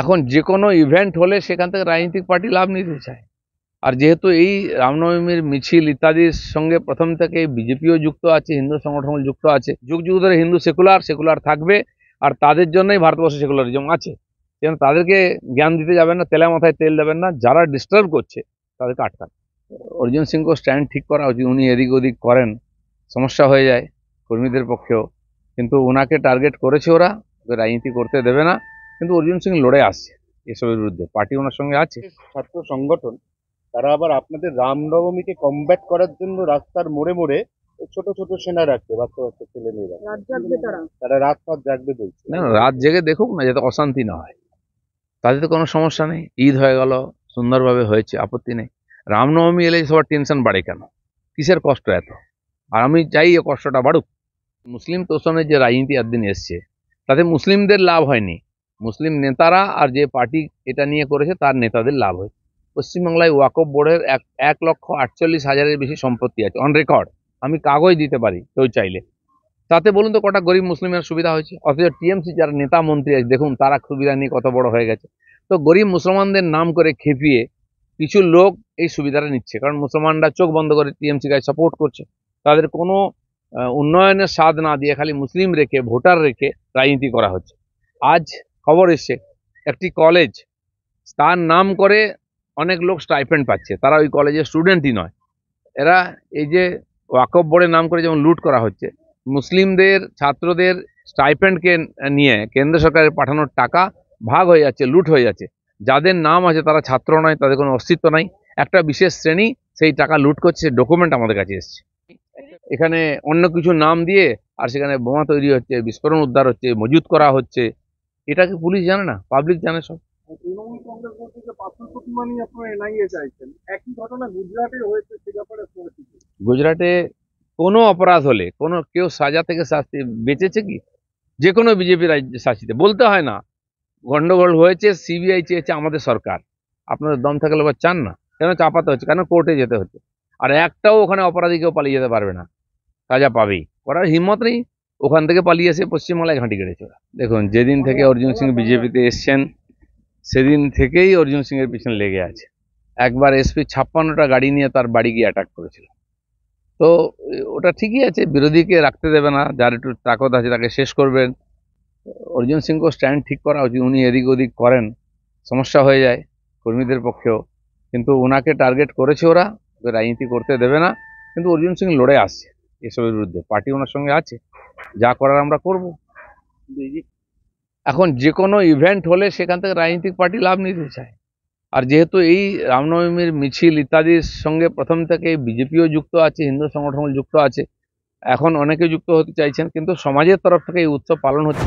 এখন যে কোনো ইভেন্ট হলে সেখান থেকে রাজনৈতিক পার্টি লাভ নিতে চায়। আর যেহেতু এই রামনবমীর মিছিল ইত্যাদির সঙ্গে প্রথম থেকে বিজেপিও যুক্ত আছে, হিন্দু সংগঠন যুক্ত আছে, যুগ যুগ ধরে হিন্দু সেকুলার থাকবে। আর তাদের জন্যই ভারতবর্ষে সেকুলারিজম আছে। যেন তাদেরকে জ্ঞান দিতে যাবেন না, তেলে মাথায় তেল দেবেন না, যারা ডিস্টার্ব করছে তাদেরকে আটকান। অর্জুন সিংকে স্ট্যান্ড ঠিক করা উচিত। উনি এদিক ওদিক করেন, সমস্যা হয়ে যায় কর্মীদের পক্ষেও। কিন্তু ওনাকে টার্গেট করেছে ওরা, রাজনীতি করতে দেবে না। কিন্তু অর্জুন সিং লড়ে আসছে এসবের বিরুদ্ধে, পার্টি ওনার সঙ্গে আছে। ছাত্র সংগঠন তারা আবার আপনাদের রামনবমীকে কমব্যাট করার জন্য রাস্তার মোড়ে মোড়ে ছোট ছোট সেনা রাখবে, বাচ্চা বাচ্চা ছেলে মেয়েরা তারা রাত রাত জাগবে বলছে। না, রাত জেগে দেখুক না, যাতে অশান্তি না হয়। তাদের তো কোনো সমস্যা নেই, ঈদ হয়ে গেল, সুন্দরভাবে হয়েছে, আপত্তি নেই। রামনবমী এলে সবার টেনশন বাড়ে কেন? কিসের কষ্ট এত? আর আমি চাই এই কষ্টটা বাড়ুক। মুসলিম তোষণের যে রাজনীতি একদিন এসছে, তাতে মুসলিমদের লাভ হয়নি। মুসলিম নেতারা আর যে পার্টি এটা নিয়ে করেছে তার নেতাদের লাভ হয়েছে। পশ্চিমবাংলায় ওয়াকফ বোর্ডের 1,48,000-এর বেশি সম্পত্তি আছে অন রেকর্ড। আমি কাগজ দিতে পারি কেউ চাইলে। তাতে বলুন তো কটা গরিব মুসলিমের সুবিধা হয়েছে? অথচ টিএমসি যারা নেতা মন্ত্রী আছে দেখুন, তারা সুবিধা নিয়ে কত বড় হয়ে গেছে। তো গরিব মুসলমানদের নাম করে খেপিয়ে কিছু লোক এই সুবিধাটা নিচ্ছে, কারণ মুসলমানরা চোখ বন্ধ করে টিএমসি কে সাপোর্ট করছে। তাদের কোনো উন্নয়নের স্বাদ না দিয়ে খালি মুসলিম রেখে, ভোটার রেখে রাজনীতি করা হচ্ছে। আজ খবর এসছে একটি কলেজ, তার নাম করে অনেক লোক স্টাইপেন্ড পাচ্ছে, তারা ওই কলেজের স্টুডেন্টই নয়। এরা এই যে ওয়াকফ বোর্ডের নাম করে যেমন লুট করা হচ্ছে, মুসলিমদের ছাত্রদের স্টাইপেন্ডকে নিয়ে কেন্দ্র সরকারের পাঠানোর টাকা ভাগ হয়ে যাচ্ছে, লুট হয়ে যাচ্ছে। যাদের নাম আছে তারা ছাত্র নয়, তাদের কোনো অস্তিত্ব নাই, একটা বিশেষ শ্রেণী সেই টাকা লুট করছে। ডকুমেন্ট আমাদের কাছে এসছে। এখানে অন্য কিছু নাম দিয়ে আর সেখানে বোমা তৈরি হচ্ছে, বিস্ফোরণ উদ্ধার হচ্ছে, মজুত করা হচ্ছে। এটা কি পুলিশ জানে না? পাবলিক জানে সব। তৃণমূল কংগ্রেস বলছে যে পাথর প্রতিমা নিয়ে আপনারা এনআইএ চাইছেন, একই ঘটনা গুজরাটে হয়েছে, সে ব্যাপারে পরিস্থিতি। গুজরাটে কোনো অপরাধ হলে কোনো কেউ সাজা থেকে শাস্তি বেঁচেছে কি? যে কোনো বিজেপি রাজ্যে শাসিতে বলতে হয় না গন্ডগোল হয়েছে, সিবিআই চেয়েছে, আমাদের সরকার। আপনাদের দম থাকলে বা চান না কেন চাপাতে হচ্ছে, কেন কোর্টে যেতে হচ্ছে? আর একটাও ওখানে অপরাধী কেউ পালিয়ে যেতে পারবে না, সাজা পাবেই। করার হিম্মত নেই, ওখান থেকে পালিয়ে এসে পশ্চিমবাংলায় ঘাঁটি গেড়েছে ওরা। দেখুন, যেদিন থেকে অর্জুন সিং বিজেপিতে এসছেন সেদিন থেকেই অর্জুন সিং এর পিছনে লেগে আছে। একবার এসপি 56টা গাড়ি নিয়ে তার বাড়ি গিয়ে অ্যাটাক করেছিল। তো ওটা ঠিকই আছে, বিরোধীকে রাখতে দেবে না, যার একটু তাকত আছে তাকে শেষ করবেন। অর্জুন সিংকে স্ট্যান্ড ঠিক করা উচিত। উনি এদিক ওদিক করেন, সমস্যা হয়ে যায় কর্মীদের পক্ষেও। কিন্তু ওনাকে টার্গেট করেছে ওরা, রাজনীতি করতে দেবে না। কিন্তু অর্জুন সিং লড়ে আসছে এসবের বিরুদ্ধে, পার্টি ওনার সঙ্গে আছে, যা করার আমরা করব। এখন যে কোনো ইভেন্ট হলে সেখান থেকে রাজনৈতিক পার্টি লাভ নিতে চায়। আর যেহেতু এই রামনবমীর মিছিল ইত্যাদির সঙ্গে প্রথম থেকে বিজেপিও যুক্ত আছে, হিন্দু সংগঠন যুক্ত আছে, এখন অনেকে যুক্ত হতে চাইছেন, কিন্তু সমাজের তরফ থেকে এই উৎসব পালন হচ্ছে।